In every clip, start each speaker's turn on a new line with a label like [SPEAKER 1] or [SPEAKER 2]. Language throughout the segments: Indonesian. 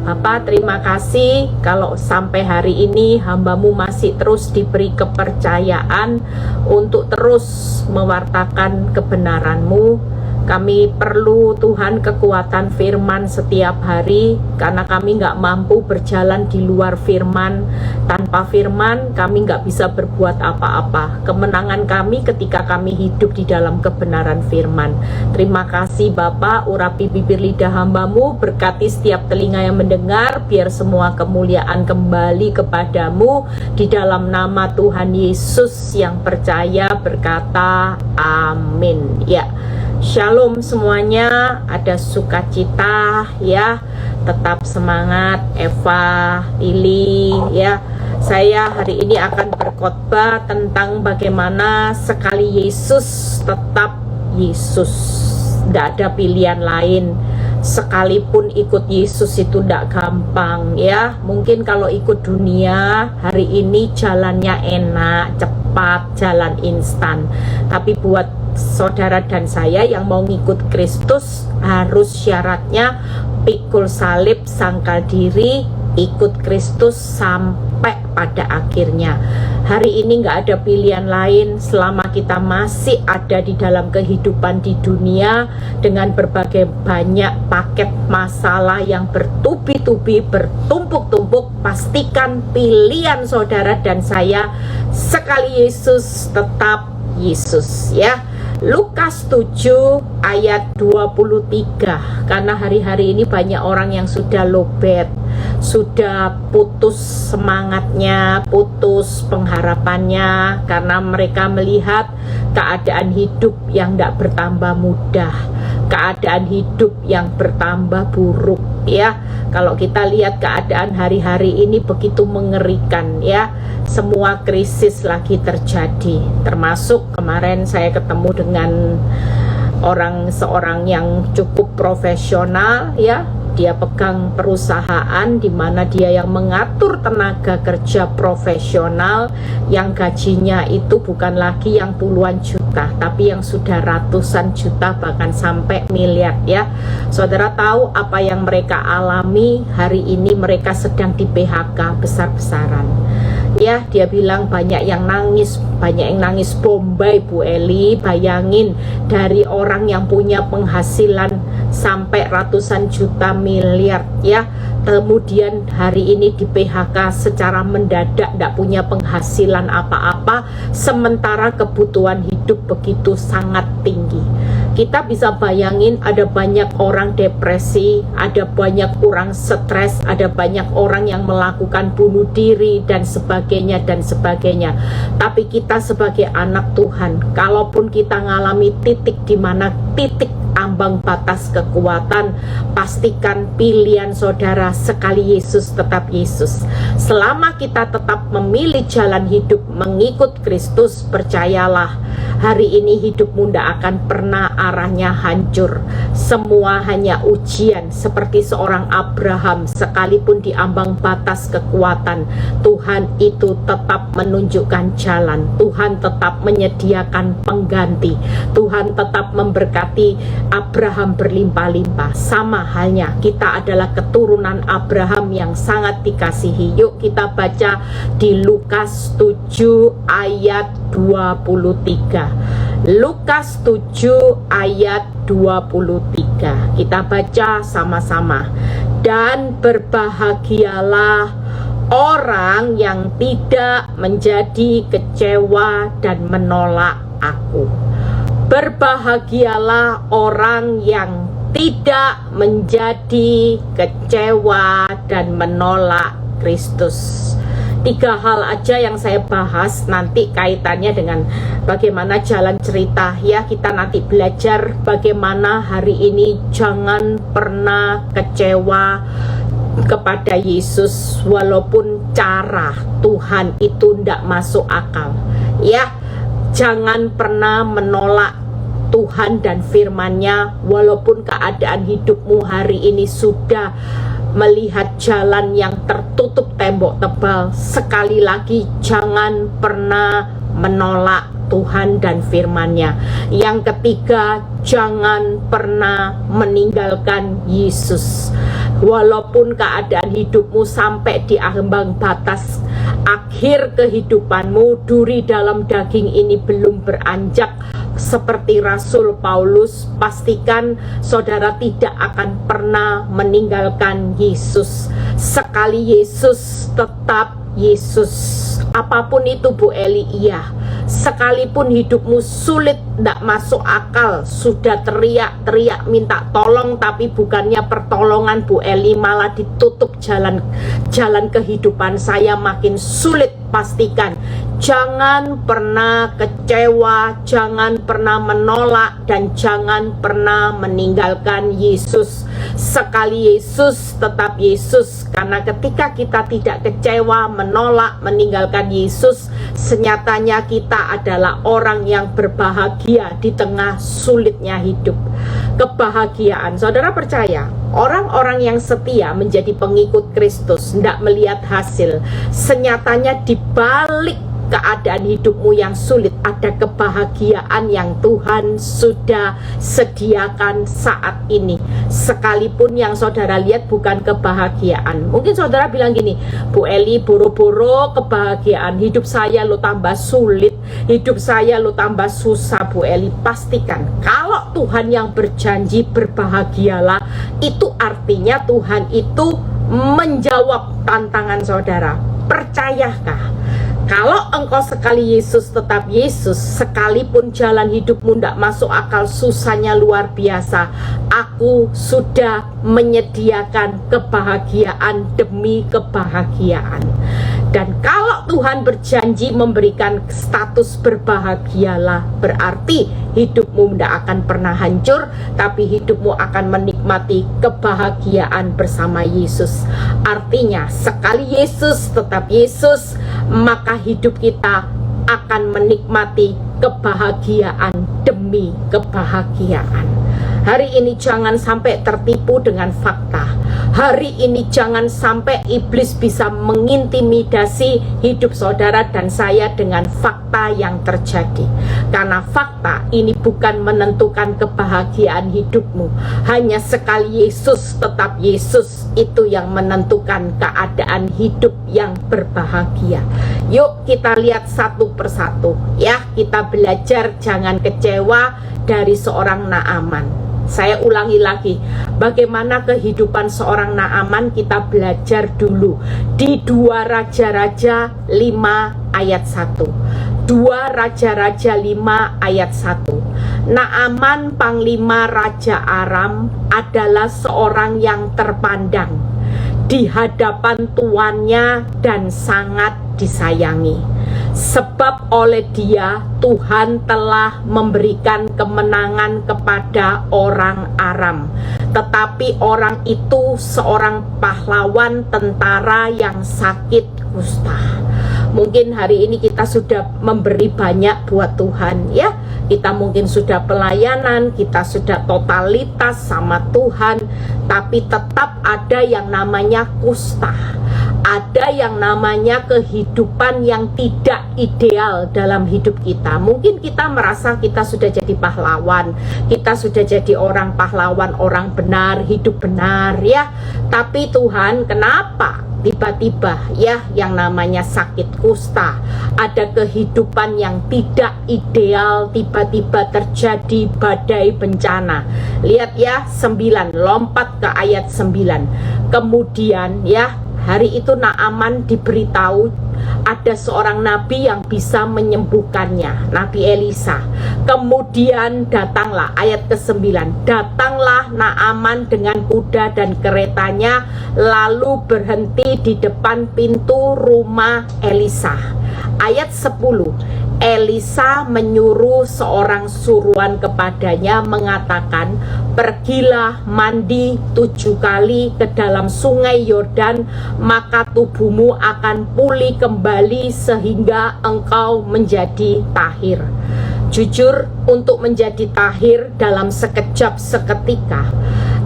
[SPEAKER 1] Bapak, terima kasih kalau sampai hari ini hamba-Mu masih terus diberi kepercayaan untuk terus mewartakan kebenaran-Mu. Kami perlu Tuhan kekuatan firman setiap hari, karena kami nggak mampu berjalan di luar firman. Tanpa firman kami nggak bisa berbuat apa-apa. Kemenangan kami ketika kami hidup di dalam kebenaran firman. Terima kasih Bapak, urapi bibir lidah hamba-Mu, berkati setiap telinga yang mendengar, biar semua kemuliaan kembali kepadamu. Di dalam nama Tuhan Yesus yang percaya berkata amin. Ya, shalom semuanya, ada sukacita ya, tetap semangat Eva, Lili ya. Saya hari ini akan berkhotbah tentang bagaimana sekali Yesus tetap Yesus, tidak ada pilihan lain. Sekalipun ikut Yesus itu tidak gampang ya. Mungkin kalau ikut dunia hari ini jalannya enak, cepat, jalan instan. Tapi buat saudara dan saya yang mau ngikut Kristus, harus syaratnya pikul salib, sangkal diri, ikut Kristus sampai pada akhirnya. Hari ini nggak ada pilihan lain selama kita masih ada di dalam kehidupan di dunia dengan berbagai banyak paket masalah yang bertubi-tubi, bertumpuk-tumpuk. Pastikan pilihan saudara dan saya sekali Yesus tetap Yesus ya. Lukas 7 ayat 23. Karena hari-hari ini banyak orang yang sudah lowbat, sudah putus semangatnya, putus pengharapannya, karena mereka melihat keadaan hidup yang tidak bertambah mudah, keadaan hidup yang bertambah buruk ya. Kalau kita lihat keadaan hari-hari ini begitu mengerikan ya. Semua krisis lagi terjadi. Termasuk kemarin saya ketemu dengan seorang yang cukup profesional ya. Dia pegang perusahaan di mana dia yang mengatur tenaga kerja profesional, yang gajinya itu bukan lagi yang puluhan juta, tapi yang sudah ratusan juta, bahkan sampai miliar ya. Saudara tahu apa yang mereka alami hari ini? Mereka sedang di PHK besar-besaran ya. Dia bilang banyak yang nangis Bombay Bu Eli. Bayangin, dari orang yang punya penghasilan sampai ratusan juta, miliar ya, kemudian hari ini di PHK secara mendadak, tidak punya penghasilan apa-apa, sementara kebutuhan hidup begitu sangat tinggi. Kita bisa bayangin ada banyak orang depresi, ada banyak orang stres, ada banyak orang yang melakukan bunuh diri dan sebagainya dan sebagainya. Tapi kita sebagai anak Tuhan, kalaupun kita ngalami titik di mana titik ambang batas kekuatan, pastikan pilihan saudara sekali Yesus tetap Yesus. Selama kita tetap memilih jalan hidup mengikut Kristus, percayalah hari ini hidupmu tidak akan pernah arahnya hancur. Semua hanya ujian. Seperti seorang Abraham, sekalipun di ambang batas kekuatan, Tuhan itu tetap menunjukkan jalan. Tuhan tetap menyediakan pengganti. Tuhan tetap memberkati Abraham berlimpah-limpah. Sama halnya kita adalah keturunan Abraham yang sangat dikasihi. Yuk kita baca di Lukas 7 ayat 23. Lukas 7 ayat 23. Kita baca sama-sama. Dan berbahagialah orang yang tidak menjadi kecewa dan menolak aku. Berbahagialah orang yang tidak menjadi kecewa dan menolak Kristus. 3 hal aja yang saya bahas, nanti kaitannya dengan bagaimana jalan cerita ya. Kita nanti belajar bagaimana hari ini jangan pernah kecewa kepada Yesus walaupun cara Tuhan itu tidak masuk akal ya. Jangan pernah menolak Tuhan dan firman-Nya walaupun keadaan hidupmu hari ini sudah melihat jalan yang tertutup tembok tebal. Sekali lagi, jangan pernah menolak Tuhan dan firman-Nya. Yang ketiga, jangan pernah meninggalkan Yesus. Walaupun keadaan hidupmu sampai di ambang batas akhir kehidupanmu, duri dalam daging ini belum beranjak seperti Rasul Paulus, pastikan saudara tidak akan pernah meninggalkan Yesus. Sekali Yesus, tetap Yesus. Apapun itu Bu Eli, iya. Sekalipun hidupmu sulit, tidak masuk akal, sudah teriak-teriak minta tolong, tapi bukannya pertolongan Bu Eli, malah ditutup jalan kehidupan saya makin sulit. Pastikan jangan pernah kecewa, jangan pernah menolak, dan jangan pernah meninggalkan Yesus. Sekali Yesus, tetap Yesus. Karena ketika kita tidak kecewa, menolak, meninggalkan Yesus, senyatanya kita adalah orang yang berbahagia di tengah sulitnya hidup. Kebahagiaan, saudara percaya, orang-orang yang setia menjadi pengikut Kristus tidak melihat hasil. Senyatanya di balik keadaan hidupmu yang sulit ada kebahagiaan yang Tuhan sudah sediakan saat ini. Sekalipun yang saudara lihat bukan kebahagiaan. Mungkin saudara bilang gini, Bu Eli, boro-boro kebahagiaan, hidup saya lo tambah sulit, hidup saya lo tambah susah. Bu Eli, pastikan kalau Tuhan yang berjanji berbahagialah, itu artinya Tuhan itu menjawab tantangan saudara. Percayakah? Kalau engkau sekali Yesus, tetap Yesus, sekalipun jalan hidupmu tidak masuk akal, susahnya luar biasa, aku sudah menyediakan kebahagiaan demi kebahagiaan. Dan kalau Tuhan berjanji memberikan status berbahagialah, berarti hidupmu tidak akan pernah hancur, tapi hidupmu akan menikmati kebahagiaan bersama Yesus. Artinya, sekali Yesus, tetap Yesus, maka hidup kita akan menikmati kebahagiaan demi kebahagiaan. Hari ini jangan sampai tertipu dengan fakta. Hari ini jangan sampai iblis bisa mengintimidasi hidup saudara dan saya dengan fakta yang terjadi. Karena fakta ini bukan menentukan kebahagiaan hidupmu. Hanya sekali Yesus, tetap Yesus, itu yang menentukan keadaan hidup yang berbahagia. Yuk kita lihat satu persatu ya. Kita belajar jangan kecewa dari seorang Naaman. Saya ulangi lagi, bagaimana kehidupan seorang Naaman kita belajar dulu di 2 Raja-Raja 5 ayat 1. 2 Raja-Raja 5 ayat 1. Naaman panglima Raja Aram adalah seorang yang terpandang di hadapan tuannya dan sangat disayangi. Sebab oleh dia Tuhan telah memberikan kemenangan kepada orang Aram. Tetapi orang itu seorang pahlawan tentara yang sakit kusta. Mungkin hari ini kita sudah memberi banyak buat Tuhan ya. Kita mungkin sudah pelayanan, kita sudah totalitas sama Tuhan, tapi tetap ada yang namanya kusta. Ada yang namanya kehidupan yang tidak ideal dalam hidup kita. Mungkin kita merasa kita sudah jadi pahlawan, kita sudah jadi orang pahlawan, orang benar, hidup benar ya. Tapi Tuhan, kenapa tiba-tiba ya yang namanya sakit kusta, ada kehidupan yang tidak ideal, tiba-tiba terjadi badai bencana. Lihat ya 9, lompat ke ayat 9. Kemudian ya, hari itu Naaman diberitahu ada seorang nabi yang bisa menyembuhkannya, Nabi Elisa. Kemudian datanglah, ayat ke-9, datanglah Naaman dengan kuda dan keretanya, lalu berhenti di depan pintu rumah Elisa. Ayat 10, Elisa menyuruh seorang suruhan kepadanya mengatakan, pergilah mandi 7 kali ke dalam sungai Yordan, maka tubuhmu akan pulih kembali sehingga engkau menjadi tahir. Jujur, untuk menjadi tahir dalam sekejap seketika,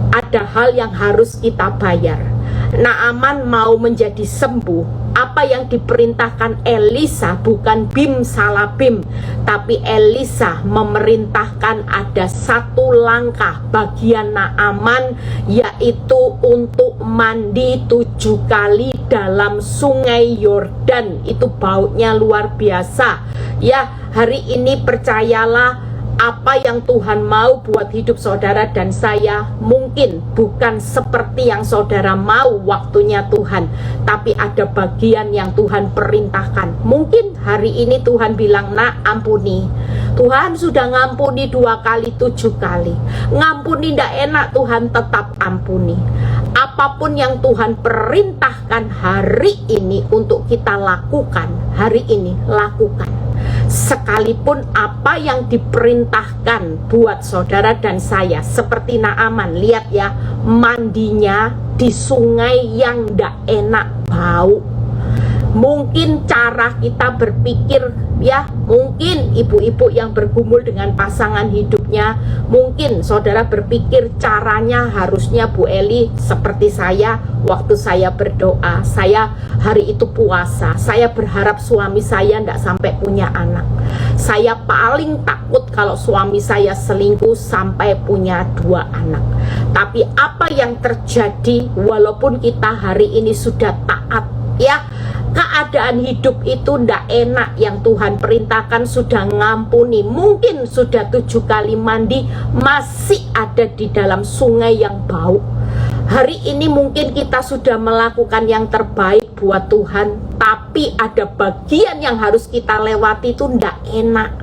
[SPEAKER 1] ada hal yang harus kita bayar. Naaman mau menjadi sembuh, apa yang diperintahkan Elisa bukan bim salah bim, tapi Elisa memerintahkan ada satu langkah bagian Naaman, yaitu untuk mandi 7 kali dalam sungai Yordan. Itu bautnya luar biasa. Ya, hari ini percayalah, apa yang Tuhan mau buat hidup saudara dan saya mungkin bukan seperti yang saudara mau waktunya Tuhan, tapi ada bagian yang Tuhan perintahkan. Mungkin hari ini Tuhan bilang, nak ampuni. Tuhan sudah ngampuni 2 kali 7 kali. Ngampuni tidak enak, Tuhan tetap ampuni. Apapun yang Tuhan perintahkan hari ini untuk kita lakukan, hari ini lakukan. Sekalipun apa yang diperintahkan buat saudara dan saya, seperti Naaman, lihat ya, mandinya di sungai yang ndak enak bau. Mungkin cara kita berpikir, ya, mungkin ibu-ibu yang bergumul dengan pasangan hidupnya, mungkin saudara berpikir caranya harusnya Bu Eli seperti saya waktu saya berdoa, saya hari itu puasa, saya berharap suami saya ndak sampai punya anak. Saya paling takut kalau suami saya selingkuh sampai punya 2 anak. Tapi apa yang terjadi walaupun kita hari ini sudah taat, ya, keadaan hidup itu ndak enak, yang Tuhan perintahkan sudah ngampuni, mungkin sudah 7 kali mandi, masih ada di dalam sungai yang bau. Hari ini mungkin kita sudah melakukan yang terbaik buat Tuhan, tapi ada bagian yang harus kita lewati itu ndak enak.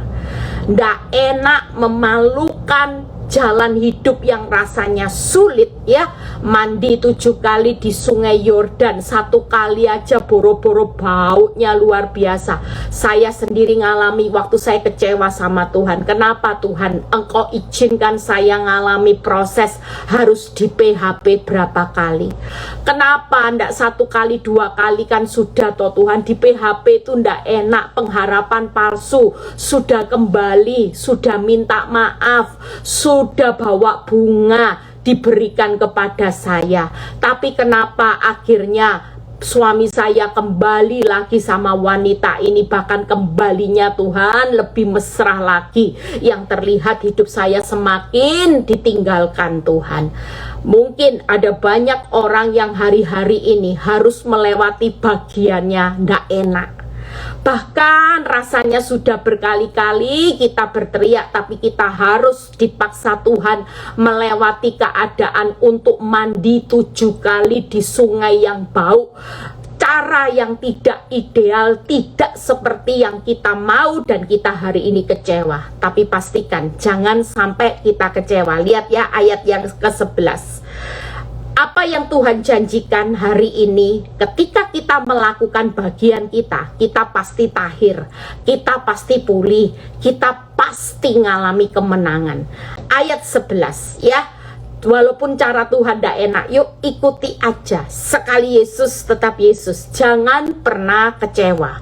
[SPEAKER 1] Ndak enak, memalukan, jalan hidup yang rasanya sulit, ya. Mandi 7 kali di sungai Yordan, 1 kali aja boro-boro bautnya luar biasa. Saya sendiri ngalami waktu saya kecewa sama Tuhan. Kenapa Tuhan Engkau izinkan saya ngalami proses harus di PHP berapa kali? Kenapa ndak 1 kali 2 kali kan sudah toh Tuhan? Di PHP itu ndak enak, pengharapan palsu, sudah kembali, sudah minta maaf, sudah bawa bunga diberikan kepada saya, tapi kenapa akhirnya suami saya kembali lagi sama wanita ini, bahkan kembalinya Tuhan lebih mesra lagi, yang terlihat hidup saya semakin ditinggalkan Tuhan. Mungkin ada banyak orang yang hari-hari ini harus melewati bagiannya nggak enak. Bahkan rasanya sudah berkali-kali kita berteriak, tapi kita harus dipaksa Tuhan melewati keadaan untuk mandi 7 kali di sungai yang bau. Cara yang tidak ideal, tidak seperti yang kita mau, dan kita hari ini kecewa. Tapi pastikan jangan sampai kita kecewa. Lihat ya ayat yang ke-11. Apa yang Tuhan janjikan hari ini, ketika kita melakukan bagian kita, kita pasti tahir, kita pasti pulih, kita pasti ngalami kemenangan. Ayat 11 ya, walaupun cara Tuhan tidak enak, yuk ikuti aja. Sekali Yesus tetap Yesus, jangan pernah kecewa.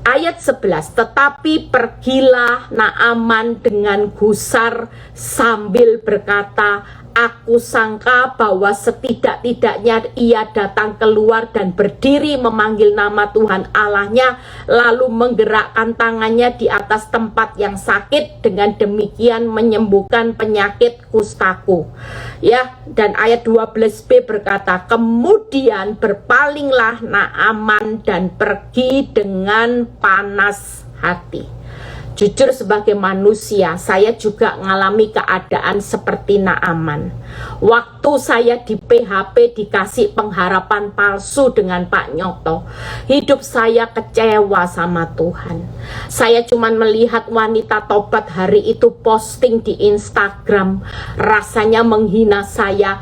[SPEAKER 1] Ayat 11, tetapi pergilah Naaman dengan gusar sambil berkata, aku sangka bahwa setidak-tidaknya ia datang keluar dan berdiri memanggil nama Tuhan Allahnya, lalu menggerakkan tangannya di atas tempat yang sakit, dengan demikian menyembuhkan penyakit kustaku. Ya, dan ayat 12b berkata, kemudian berpalinglah Naaman dan pergi dengan panas hati. Jujur sebagai manusia, saya juga mengalami keadaan seperti Naaman. Waktu saya di PHP dikasih pengharapan palsu dengan Pak Nyoto, hidup saya kecewa sama Tuhan. Saya cuma melihat wanita tobat hari itu posting di Instagram, rasanya menghina saya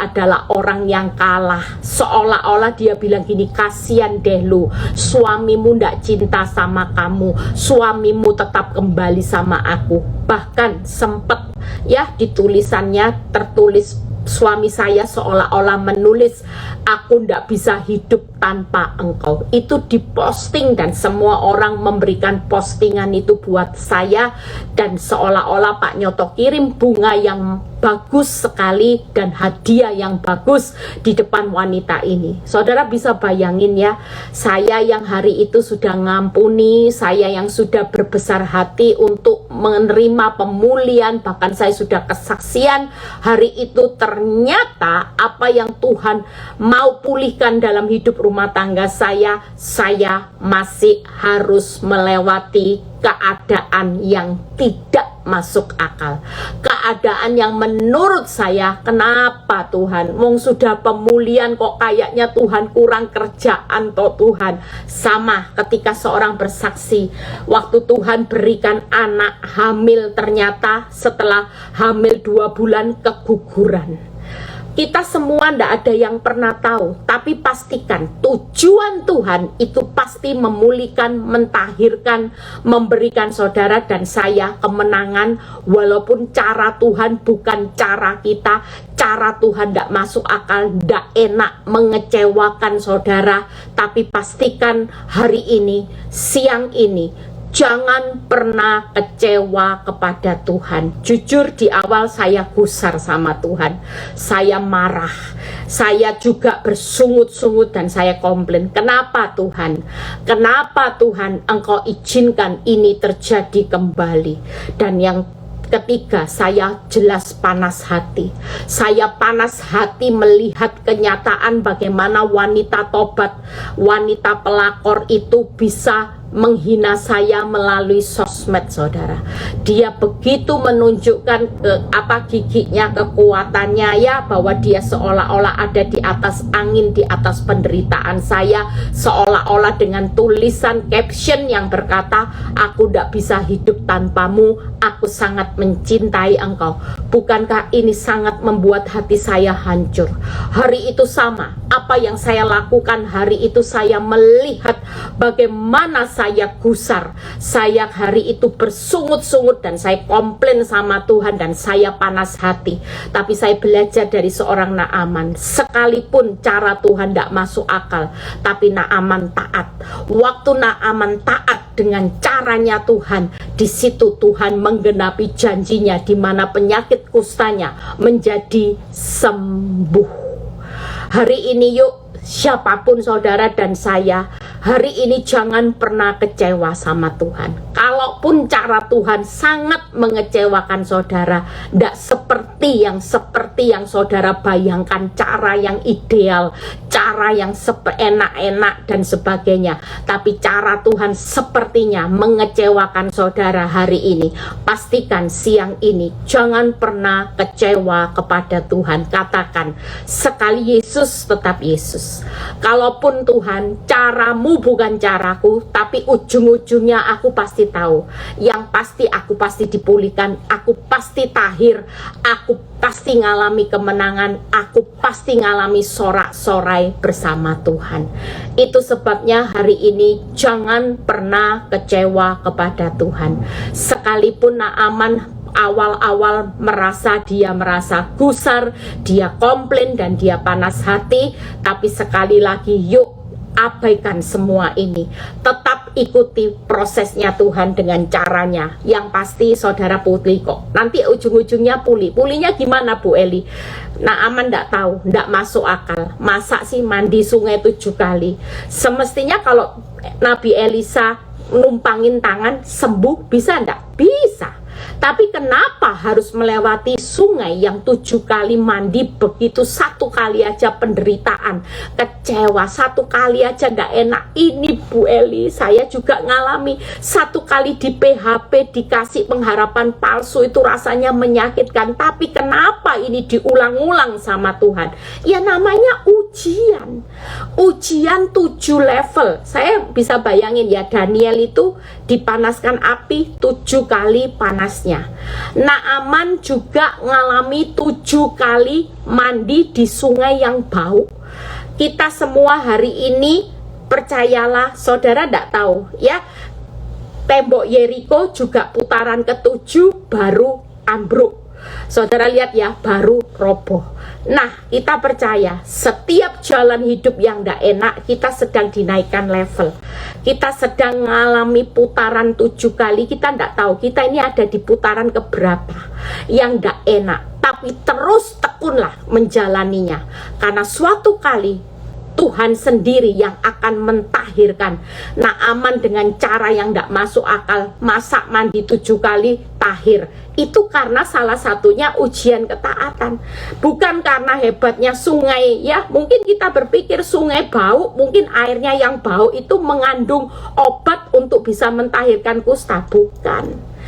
[SPEAKER 1] adalah orang yang kalah. Seolah-olah dia bilang gini, kasihan deh lu, suamimu ndak cinta sama kamu, suamimu tetap kembali sama aku. Bahkan sempat ya di tulisannya tertulis, suami saya seolah-olah menulis, aku ndak bisa hidup tanpa engkau. Itu diposting dan semua orang memberikan postingan itu buat saya, dan seolah-olah Pak Nyoto kirim bunga yang bagus sekali dan hadiah yang bagus di depan wanita ini. Saudara bisa bayangin ya, saya yang hari itu sudah ngampuni, saya yang sudah berbesar hati untuk menerima pemulihan, bahkan saya sudah kesaksian hari itu, ternyata apa yang Tuhan mau pulihkan dalam hidup rumah tangga saya masih harus melewati keadaan yang tidak masuk akal, keadaan yang menurut saya, kenapa Tuhan, wong sudah pemulihan kok kayaknya Tuhan kurang kerjaan toh Tuhan. Sama ketika seorang bersaksi, waktu Tuhan berikan anak hamil, ternyata setelah hamil 2 bulan keguguran. Kita semua tidak ada yang pernah tahu, tapi pastikan tujuan Tuhan itu pasti memulihkan, mentahirkan, memberikan saudara dan saya kemenangan. Walaupun cara Tuhan bukan cara kita, cara Tuhan tidak masuk akal, tidak enak, mengecewakan saudara, tapi pastikan hari ini, siang ini, jangan pernah kecewa kepada Tuhan. Jujur di awal saya gusar sama Tuhan, saya marah, saya juga bersungut-sungut dan saya komplain. Kenapa Tuhan? Kenapa Tuhan Engkau izinkan ini terjadi kembali? Dan yang ketiga, saya jelas panas hati. Saya panas hati melihat kenyataan bagaimana wanita tobat, wanita pelakor itu bisa menghina saya melalui sosmed, saudara. Dia begitu menunjukkan giginya, kekuatannya ya, bahwa dia seolah-olah ada di atas angin, di atas penderitaan saya, seolah-olah dengan tulisan caption yang berkata, aku tidak bisa hidup tanpamu, aku sangat mencintai engkau. Bukankah ini sangat membuat hati saya hancur? Hari itu sama, apa yang saya lakukan hari itu, saya melihat bagaimana saya gusar, saya hari itu bersungut-sungut dan saya komplain sama Tuhan dan saya panas hati. Tapi saya belajar dari seorang Naaman, sekalipun cara Tuhan tidak masuk akal, tapi Naaman taat. Waktu Naaman taat dengan caranya Tuhan, di situ Tuhan menggenapi janjinya, di mana penyakit kustanya menjadi sembuh. Hari ini yuk, siapapun saudara dan saya, hari ini jangan pernah kecewa sama Tuhan. Kalaupun cara Tuhan sangat mengecewakan saudara, tidak seperti yang saudara bayangkan, cara yang ideal, cara yang enak-enak dan sebagainya, tapi cara Tuhan sepertinya mengecewakan saudara hari ini. Pastikan siang ini jangan pernah kecewa kepada Tuhan. Katakan, sekali Yesus tetap Yesus. Kalaupun Tuhan, caramu bukan caraku, tapi ujung-ujungnya aku pasti tahu. Yang pasti aku pasti dipulihkan, aku pasti tahir, aku pasti ngalami kemenangan, aku pasti ngalami sorak-sorai bersama Tuhan. Itu sebabnya hari ini jangan pernah kecewa kepada Tuhan. Sekalipun Naaman awal-awal merasa gusar, dia komplain dan dia panas hati, tapi sekali lagi yuk, abaikan semua ini, tetap ikuti prosesnya Tuhan dengan caranya. Yang pasti saudara pulih kok, nanti ujung-ujungnya pulihnya gimana Bu Eli? Naaman tidak tahu, tidak masuk akal. Masa sih mandi sungai 7 kali? Semestinya kalau Nabi Elisa numpangin tangan sembuh, bisa enggak? Bisa. Tapi kenapa harus melewati sungai yang 7 kali mandi begitu? 1 kali aja penderitaan, kecewa, 1 kali aja gak enak. Ini Bu Eli, saya juga ngalami 1 kali di PHP, dikasih pengharapan palsu, itu rasanya menyakitkan. Tapi kenapa ini diulang-ulang sama Tuhan? Ya namanya ujian. Ujian 7 level. Saya bisa bayangin ya, Daniel itu dipanaskan api 7 kali panasnya. Naaman juga ngalami 7 kali mandi di sungai yang bau. Kita semua hari ini, percayalah saudara, tidak tahu ya, tembok Yeriko juga putaran ke-7 baru ambruk. Saudara lihat ya, baru roboh. Nah, kita percaya setiap jalan hidup yang tidak enak, kita sedang dinaikkan level. Kita sedang mengalami putaran 7 kali. Kita tidak tahu kita ini ada di putaran keberapa yang tidak enak. tapi terus tekunlah menjalaninya, karena suatu kali Tuhan sendiri yang akan mentahirkan. Naaman dengan cara yang tidak masuk akal, masak mandi 7 kali tahir, itu karena salah satunya ujian ketaatan, bukan karena hebatnya sungai. Ya, mungkin kita berpikir sungai bau, mungkin airnya yang bau itu mengandung obat untuk bisa mentahirkan kusta. Bukan,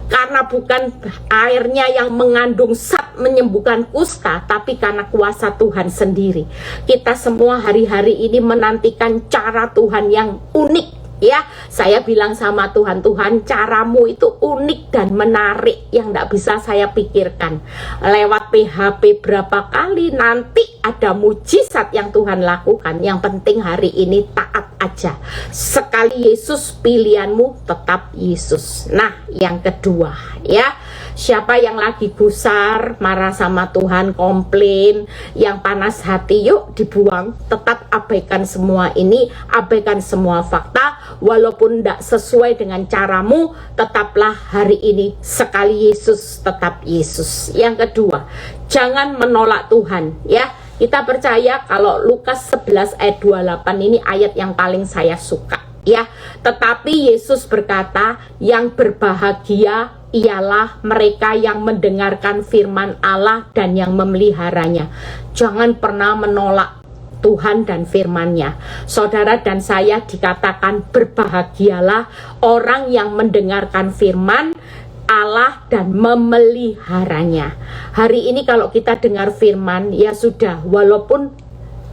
[SPEAKER 1] karena bukan airnya yang mengandung zat menyembuhkan kusta, tapi karena kuasa Tuhan sendiri. Kita semua hari-hari ini menantikan cara Tuhan yang unik. Ya, saya bilang sama Tuhan, Tuhan, caramu itu unik dan menarik yang tidak bisa saya pikirkan. Lewat PHP berapa kali, nanti ada mujizat yang Tuhan lakukan. Yang penting hari ini taat aja. Sekali Yesus pilihanmu, tetap Yesus. Nah, yang kedua, ya, siapa yang lagi gusar, marah sama Tuhan, komplain, yang panas hati, yuk dibuang. Tetap abaikan semua ini, abaikan semua fakta. Walaupun tidak sesuai dengan caramu, tetaplah hari ini sekali Yesus, tetap Yesus. Yang kedua, jangan menolak Tuhan. Ya, kita percaya kalau Lukas 11 ayat 28 ini ayat yang paling saya suka. Ya, tetapi Yesus berkata, yang berbahagia ialah mereka yang mendengarkan firman Allah dan yang memeliharanya. Jangan pernah menolak Tuhan dan firman-Nya. Saudara dan saya dikatakan berbahagialah orang yang mendengarkan firman Allah dan memeliharanya. Hari ini kalau kita dengar firman, ya sudah, walaupun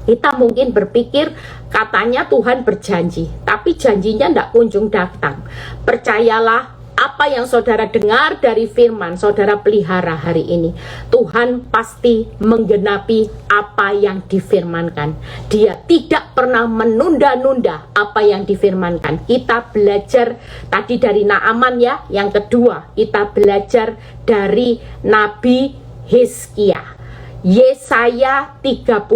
[SPEAKER 1] kita mungkin berpikir katanya Tuhan berjanji, tapi janjinya tidak kunjung datang. Percayalah, apa yang saudara dengar dari firman, saudara pelihara hari ini. Tuhan pasti menggenapi apa yang difirmankan. Dia tidak pernah menunda-nunda apa yang difirmankan. Kita belajar tadi dari Naaman, ya. Yang kedua, kita belajar dari Nabi Hizkia. Yesaya 38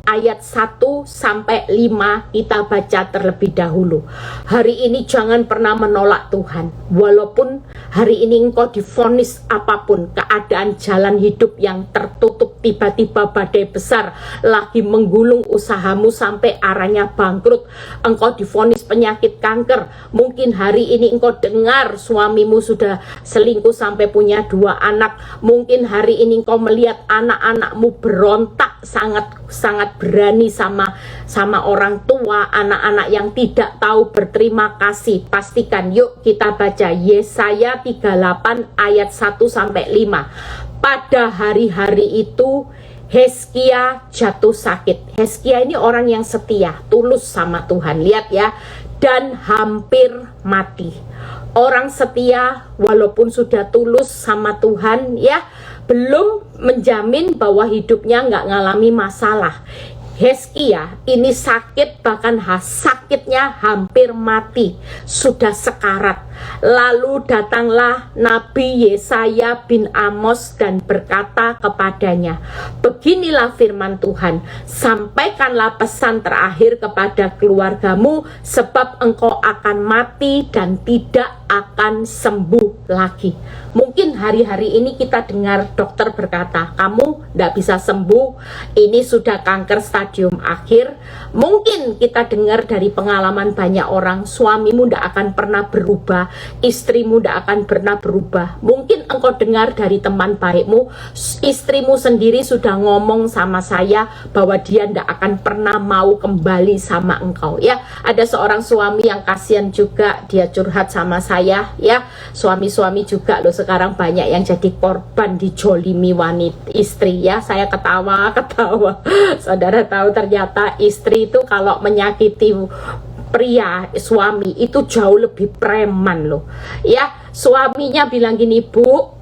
[SPEAKER 1] ayat 1 sampai 5 kita baca terlebih dahulu. Hari ini jangan pernah menolak Tuhan. Walaupun hari ini engkau divonis apapun, keadaan jalan hidup yang tertutup, tiba-tiba badai besar lagi menggulung usahamu sampai arahnya bangkrut, engkau divonis penyakit kanker, mungkin hari ini engkau dengar suamimu sudah selingkuh sampai punya 2 anak, mungkin hari ini engkau melihat anak-anakmu berontak sangat berani sama orang tua, anak-anak yang tidak tahu berterima kasih. Pastikan, yuk kita baca Yesaya 38 ayat 1 sampai 5. Pada hari-hari itu Hizkia jatuh sakit. Hizkia ini orang yang setia, tulus sama Tuhan. Lihat ya, dan hampir mati. Orang setia walaupun sudah tulus sama Tuhan, ya, belum menjamin bahwa hidupnya nggak ngalami masalah. Hizkia ini sakit, bahkan sakitnya hampir mati, sudah sekarat. Lalu datanglah Nabi Yesaya bin Amos dan berkata kepadanya, beginilah firman Tuhan, sampaikanlah pesan terakhir kepada keluargamu, sebab engkau akan mati dan tidak akan sembuh lagi. Mungkin hari-hari ini kita dengar dokter berkata, kamu tidak bisa sembuh, ini sudah kanker stadium akhir. Mungkin kita dengar dari pengalaman banyak orang, suamimu tidak akan pernah berubah, istrimu tidak akan pernah berubah. Mungkin engkau dengar dari teman baikmu, istrimu sendiri sudah ngomong sama saya bahwa dia tidak akan pernah mau kembali sama engkau. Ya, ada seorang suami yang kasihan juga, dia curhat sama saya, ya, suami-suami juga loh sekarang banyak yang jadi korban dijolimi wanita istri, ya. Saya ketawa. Saudara tahu ternyata istri itu kalau menyakiti pria, suami itu jauh lebih preman loh, ya. Suaminya bilang gini, Bu,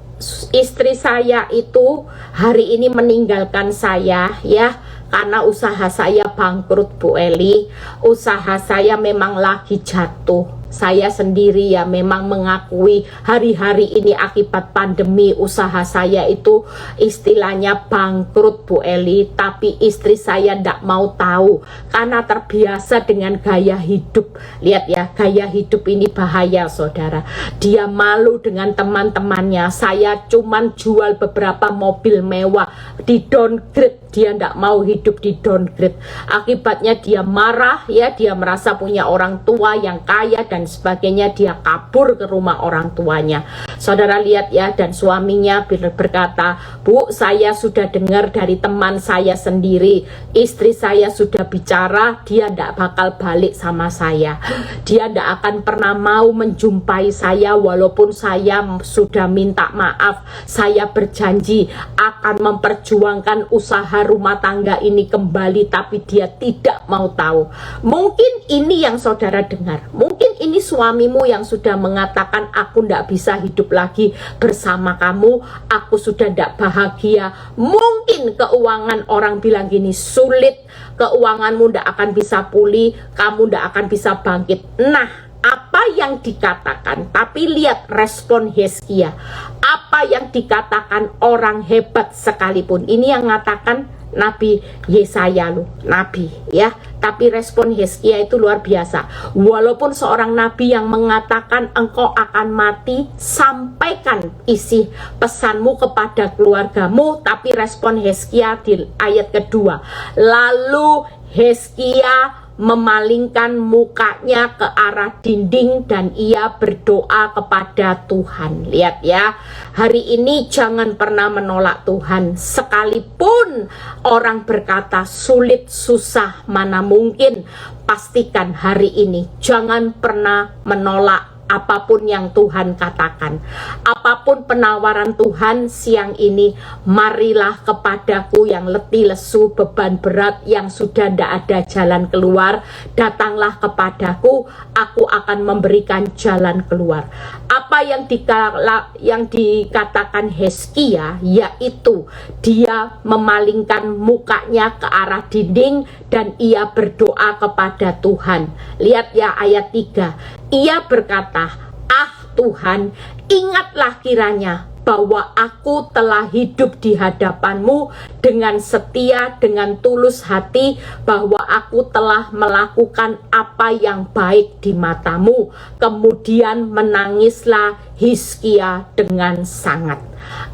[SPEAKER 1] istri saya itu hari ini meninggalkan saya, ya, karena usaha saya bangkrut, Bu Eli. Usaha saya memang lagi jatuh. Saya sendiri ya memang mengakui hari-hari ini akibat pandemi usaha saya itu istilahnya bangkrut Bu Eli, tapi istri saya tidak mau tahu karena terbiasa dengan gaya hidup. Lihat ya, gaya hidup ini bahaya saudara. Dia malu dengan teman-temannya. Saya cuman jual beberapa mobil mewah, di downgrade. Dia tidak mau hidup di downgrade. Akibatnya dia marah ya, dia merasa punya orang tua yang kaya dan sebagainya, dia kabur ke rumah orang tuanya. Saudara lihat ya, dan suaminya berkata, "Bu, saya sudah dengar dari teman saya sendiri, istri saya sudah bicara, dia tidak bakal balik sama saya. Dia tidak akan pernah mau menjumpai saya walaupun saya sudah minta maaf. Saya berjanji akan memperjuangkan usaha rumah tangga ini kembali, tapi dia tidak mau tahu." Mungkin ini yang saudara dengar. Mungkin ini suamimu yang sudah mengatakan, "Aku tidak bisa hidup lagi bersama kamu, aku sudah tidak bahagia." Mungkin keuangan, orang bilang gini, sulit, keuanganmu tidak akan bisa pulih, kamu tidak akan bisa bangkit. Nah, apa yang dikatakan, tapi lihat respon Hizkia. Apa yang dikatakan orang hebat sekalipun, ini yang mengatakan Nabi Yesaya loh, Nabi ya. Tapi respon Hizkia itu luar biasa. Walaupun seorang Nabi yang mengatakan engkau akan mati, sampaikan isi pesanmu kepada keluargamu. Tapi respon Hizkia di ayat kedua, lalu Hizkia memalingkan mukanya ke arah dinding dan ia berdoa kepada Tuhan. Lihat ya, hari ini jangan pernah menolak Tuhan. Sekalipun orang berkata sulit, susah, mana mungkin, pastikan hari ini jangan pernah menolak apapun yang Tuhan katakan. Apapun penawaran Tuhan siang ini, marilah kepadaku yang letih lesu beban berat, yang sudah tidak ada jalan keluar, datanglah kepadaku, aku akan memberikan jalan keluar. Apa yang dikatakan Hizkia, yaitu dia memalingkan mukanya ke arah dinding dan ia berdoa kepada Tuhan. Lihat ya ayat 3, ia berkata, "Ah Tuhan, ingatlah kiranya bahwa aku telah hidup di hadapanmu dengan setia, dengan tulus hati, bahwa aku telah melakukan apa yang baik di matamu." Kemudian menangislah Hizkia dengan sangat.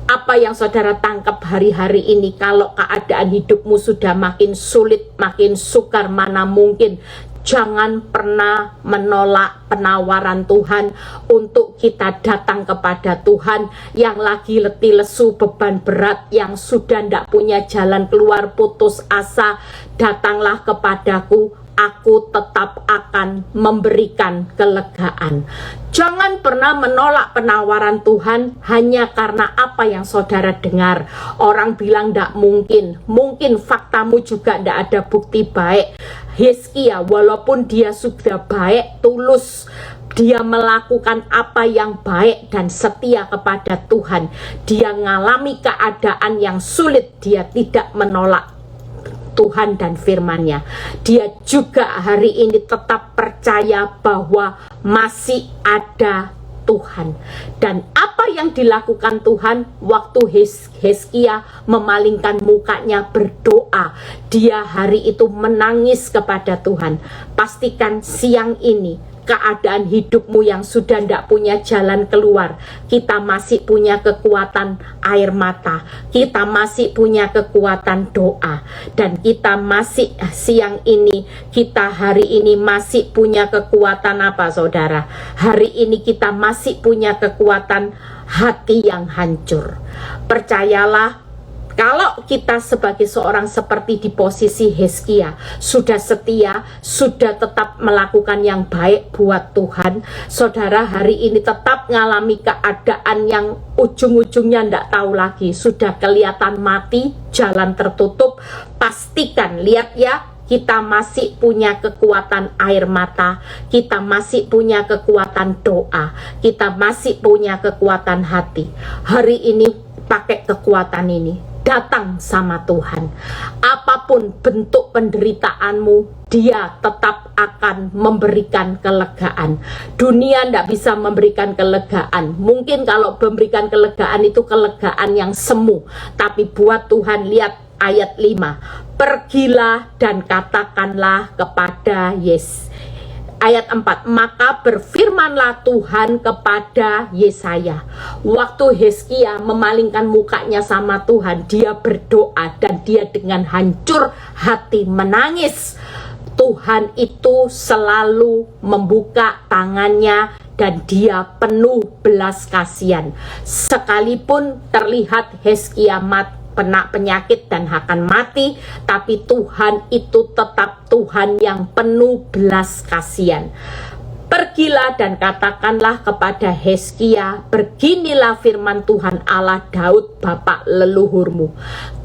[SPEAKER 1] Apa yang saudara tangkap hari-hari ini? Kalau keadaan hidupmu sudah makin sulit, makin sukar, mana mungkin, jangan pernah menolak penawaran Tuhan untuk kita datang kepada Tuhan. Yang lagi letih lesu beban berat, yang sudah tidak punya jalan keluar, putus asa, datanglah kepadaku, aku tetap akan memberikan kelegaan. Jangan pernah menolak penawaran Tuhan hanya karena apa yang saudara dengar. Orang bilang tidak mungkin, mungkin faktamu juga tidak ada bukti baik. Hizkia walaupun dia sudah baik, tulus, dia melakukan apa yang baik dan setia kepada Tuhan, dia mengalami keadaan yang sulit, dia tidak menolak Tuhan dan firman-Nya. Dia juga hari ini tetap percaya bahwa masih ada Tuhan. Dan apa yang dilakukan Tuhan waktu Hizkia memalingkan mukanya berdoa, dia hari itu menangis kepada Tuhan. Pastikan siang ini keadaan hidupmu yang sudah tidak punya jalan keluar, kita masih punya kekuatan air mata, kita masih punya kekuatan doa, dan kita masih siang ini, kita hari ini masih punya kekuatan apa saudara? Hari ini kita masih punya kekuatan hati yang hancur. Percayalah, kalau kita sebagai seorang seperti di posisi Hizkia, sudah setia, sudah tetap melakukan yang baik buat Tuhan, saudara hari ini tetap mengalami keadaan yang ujung-ujungnya tidak tahu lagi, sudah kelihatan mati, jalan tertutup, pastikan, lihat ya, kita masih punya kekuatan air mata, kita masih punya kekuatan doa, kita masih punya kekuatan hati. Hari ini pakai kekuatan ini. Datang sama Tuhan. Apapun bentuk penderitaanmu, Dia tetap akan memberikan kelegaan. Dunia tidak bisa memberikan kelegaan. Mungkin kalau memberikan kelegaan itu kelegaan yang semu. Tapi buat Tuhan, lihat ayat 5. Pergilah dan katakanlah kepada Yes. Ayat 4, maka berfirmanlah Tuhan kepada Yesaya. Waktu Hizkia memalingkan mukanya sama Tuhan, dia berdoa dan dia dengan hancur hati menangis. Tuhan itu selalu membuka tangannya dan dia penuh belas kasihan. Sekalipun terlihat Hizkia kena penyakit dan akan mati, tapi Tuhan itu tetap Tuhan yang penuh belas kasihan. Pergilah dan katakanlah kepada Hizkia, beginilah firman Tuhan Allah Daud bapak leluhurmu,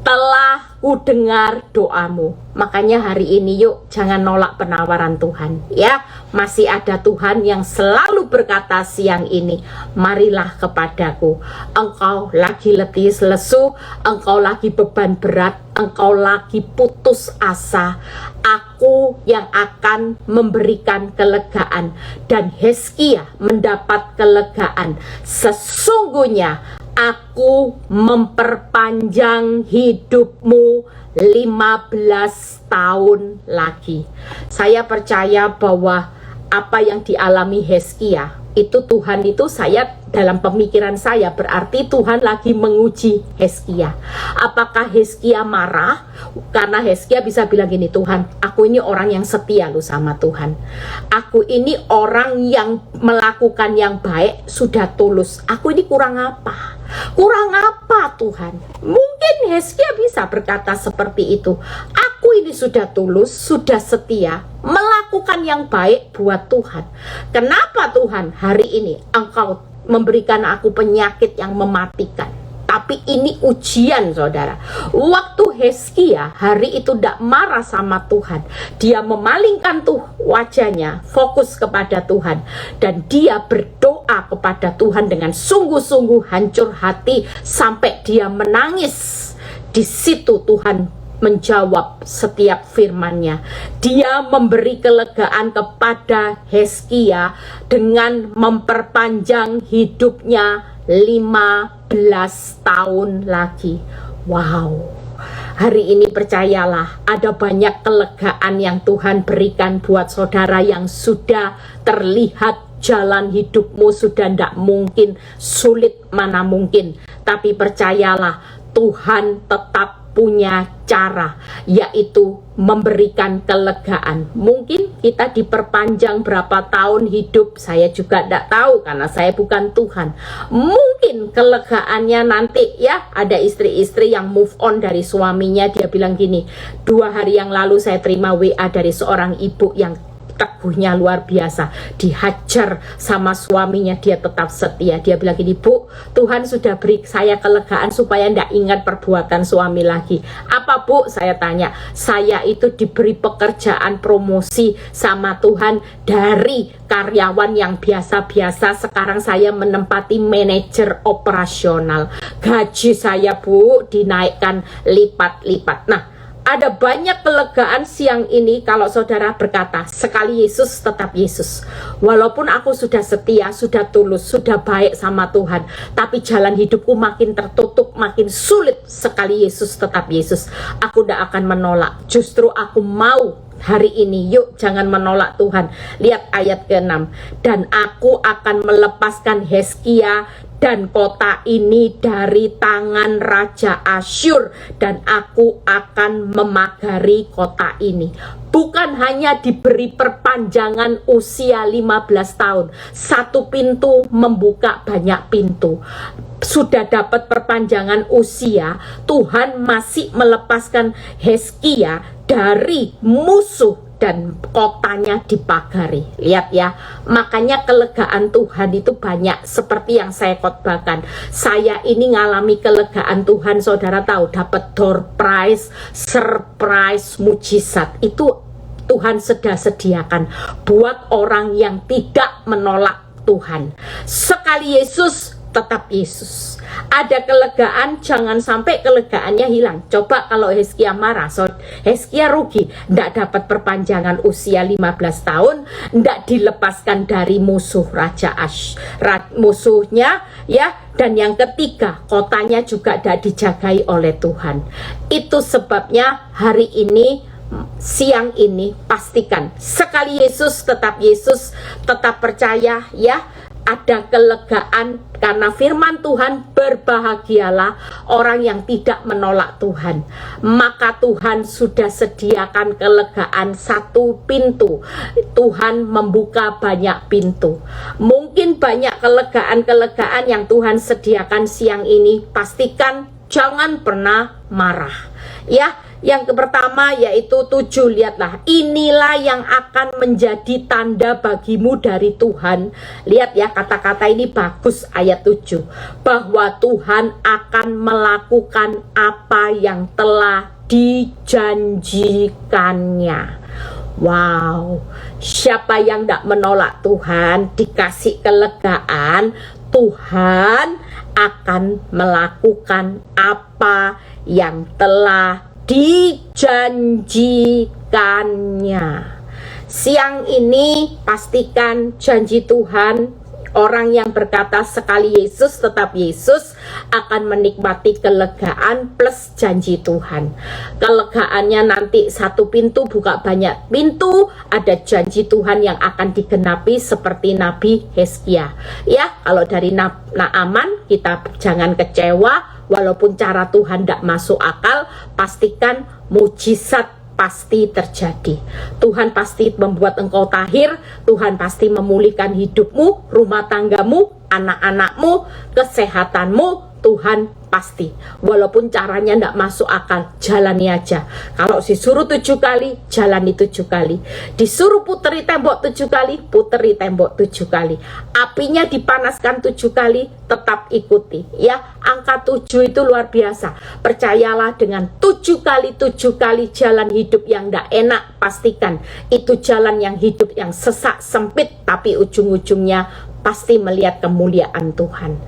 [SPEAKER 1] telah kudengar doamu. Makanya hari ini yuk jangan nolak penawaran Tuhan ya. Masih ada Tuhan yang selalu berkata siang ini, marilah kepadaku. Engkau lagi letih lesu, engkau lagi beban berat, engkau lagi putus asa, aku yang akan memberikan kelegaan. Dan Hizkia mendapat kelegaan. Sesungguhnya aku memperpanjang hidupmu 15 tahun lagi. Saya percaya bahwa apa yang dialami Hizkia itu Tuhan itu, saya dalam pemikiran saya berarti Tuhan lagi menguji Hizkia. Apakah Hizkia marah? Karena Hizkia bisa bilang gini, Tuhan, aku ini orang yang setia loh sama Tuhan. Aku ini orang yang melakukan yang baik, sudah tulus. Aku ini kurang apa? Kurang apa Tuhan? Mungkin Hizkia bisa berkata seperti itu. Aku ini sudah tulus, sudah setia, melakukan yang baik buat Tuhan. Kenapa Tuhan hari ini Engkau memberikan aku penyakit yang mematikan? Tapi ini ujian saudara. Waktu Hizkia hari itu tidak marah sama Tuhan. Dia memalingkan wajahnya, fokus kepada Tuhan. Dan dia berdoa kepada Tuhan dengan sungguh-sungguh hancur hati sampai dia menangis. Di situ Tuhan menjawab setiap firman-Nya. Dia memberi kelegaan kepada Hizkia dengan memperpanjang hidupnya 15 tahun lagi. Wow. Hari ini percayalah, ada banyak kelegaan yang Tuhan berikan buat saudara yang sudah terlihat jalan hidupmu sudah tidak mungkin, sulit mana mungkin. Tapi percayalah, Tuhan tetap punya cara, yaitu memberikan kelegaan. Mungkin kita diperpanjang berapa tahun hidup, saya juga tidak tahu karena saya bukan Tuhan. Mungkin kelegaannya nanti ya, ada istri-istri yang move on dari suaminya, dia bilang gini, 2 hari yang lalu saya terima WA dari seorang ibu yang teguhnya luar biasa, dihajar sama suaminya, dia tetap setia. Dia bilang gini, Bu, Tuhan sudah beri saya kelegaan supaya tidak ingat perbuatan suami lagi. Apa Bu? Saya tanya. Saya itu diberi pekerjaan promosi sama Tuhan, dari karyawan yang biasa-biasa sekarang saya menempati manajer operasional. Gaji saya Bu dinaikkan lipat-lipat. Nah, ada banyak kelegaan siang ini kalau saudara berkata, sekali Yesus tetap Yesus. Walaupun aku sudah setia, sudah tulus, sudah baik sama Tuhan, tapi jalan hidupku makin tertutup, makin sulit. Sekali Yesus tetap Yesus. Aku tidak akan menolak. Justru aku mau hari ini, yuk jangan menolak Tuhan. Lihat ayat ke-6. Dan aku akan melepaskan Hizkia dan kota ini dari tangan Raja Asyur, dan aku akan memagari kota ini. Bukan hanya diberi perpanjangan usia 15 tahun, satu pintu membuka banyak pintu. Sudah dapat perpanjangan usia, Tuhan masih melepaskan Hizkia dari musuh dan kotanya dipagari. Lihat ya, makanya kelegaan Tuhan itu banyak. Seperti yang saya khotbahkan, saya ini ngalami kelegaan Tuhan, saudara tahu, dapat door prize, surprise, mujizat. Itu Tuhan sudah sediakan buat orang yang tidak menolak Tuhan. Sekali Yesus tetap Yesus. Ada kelegaan, jangan sampai kelegaannya hilang. Coba kalau Hizkia marah, Hizkia rugi, ndak dapat perpanjangan usia 15 tahun, ndak dilepaskan dari musuh Raja musuhnya, ya. Dan yang ketiga, kotanya juga tidak dijagai oleh Tuhan. Itu sebabnya hari ini, siang ini, pastikan sekali Yesus, tetap percaya, ya. Ada kelegaan karena firman Tuhan, berbahagialah orang yang tidak menolak Tuhan. Maka Tuhan sudah sediakan kelegaan satu pintu. Tuhan membuka banyak pintu. Mungkin banyak kelegaan-kelegaan yang Tuhan sediakan siang ini. Pastikan jangan pernah marah, ya. Yang pertama yaitu 7, lihatlah, inilah yang akan menjadi tanda bagimu dari Tuhan. Lihat ya, kata-kata ini bagus, ayat 7, bahwa Tuhan akan melakukan apa yang telah dijanjikannya. Wow, siapa yang tidak menolak Tuhan, dikasih kelegaan, Tuhan akan melakukan apa yang telah dijanjikannya. Siang ini pastikan janji Tuhan, orang yang berkata sekali Yesus tetap Yesus akan menikmati kelegaan plus janji Tuhan. Kelegaannya nanti satu pintu buka banyak pintu, ada janji Tuhan yang akan digenapi seperti Nabi Hizkia. Ya, kalau dari Naaman kita jangan kecewa. Walaupun cara Tuhan tidak masuk akal, pastikan mujizat pasti terjadi. Tuhan pasti membuat engkau tahir, Tuhan pasti memulihkan hidupmu, rumah tanggamu, anak-anakmu, kesehatanmu. Tuhan pasti, walaupun caranya tidak masuk akal, jalani aja. Kalau disuruh 7 kali, jalani 7 kali. Disuruh puteri tembok 7 kali, puteri tembok 7 kali. Apinya dipanaskan 7 kali, tetap ikuti. Ya, angka 7 itu luar biasa. Percayalah, dengan 7 kali jalan hidup yang tidak enak, pastikan itu jalan yang hidup yang sesak, sempit, tapi ujung-ujungnya pasti melihat kemuliaan Tuhan.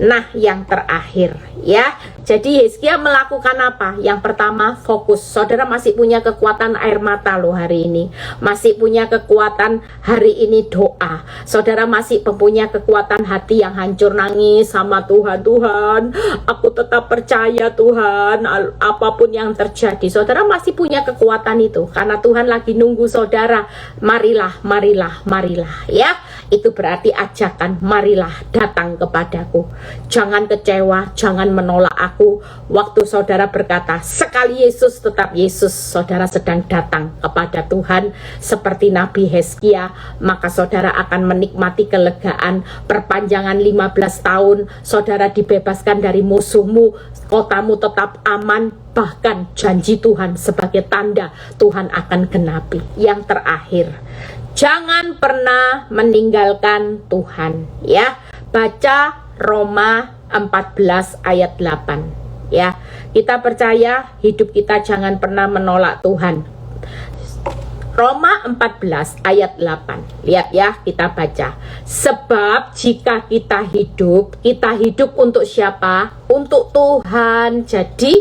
[SPEAKER 1] Nah, yang terakhir, ya. Jadi Hizkia melakukan apa? Yang pertama, fokus. Saudara masih punya kekuatan air mata loh hari ini. Masih punya kekuatan hari ini doa. Saudara masih mempunyai kekuatan hati yang hancur, nangis sama Tuhan. Tuhan, aku tetap percaya Tuhan, apapun yang terjadi. Saudara masih punya kekuatan itu. Karena Tuhan lagi nunggu saudara. Marilah, marilah, marilah, ya. Itu berarti ajakan, marilah datang kepadaku. Jangan kecewa, jangan menolak aku. Waktu saudara berkata sekali Yesus tetap Yesus, saudara sedang datang kepada Tuhan seperti Nabi Hizkia. Maka saudara akan menikmati kelegaan, perpanjangan 15 tahun, saudara dibebaskan dari musuhmu, kotamu tetap aman. Bahkan janji Tuhan sebagai tanda Tuhan akan genapi. Yang terakhir, jangan pernah meninggalkan Tuhan, ya. Baca Roma 14 ayat 8, ya. Kita percaya hidup kita jangan pernah menolak Tuhan. Roma 14 ayat 8. Lihat ya, kita baca. Sebab jika kita hidup untuk siapa? Untuk Tuhan. Jadi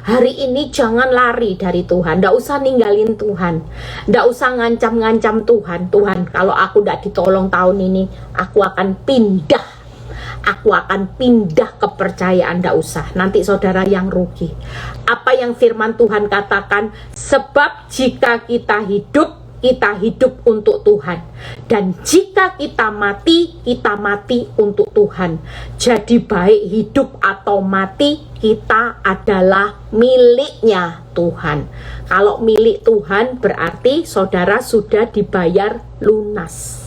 [SPEAKER 1] hari ini jangan lari dari Tuhan. Nggak usah ninggalin Tuhan. Nggak usah ngancam-ngancam Tuhan. Tuhan, kalau aku nggak ditolong tahun ini, aku akan pindah. Aku akan pindah kepercayaan. Nggak usah. Nanti saudara yang rugi. Apa yang firman Tuhan katakan? Sebab jika kita hidup untuk Tuhan. Dan jika kita mati untuk Tuhan. Jadi baik hidup atau mati, kita adalah miliknya Tuhan. Kalau milik Tuhan berarti saudara sudah dibayar lunas.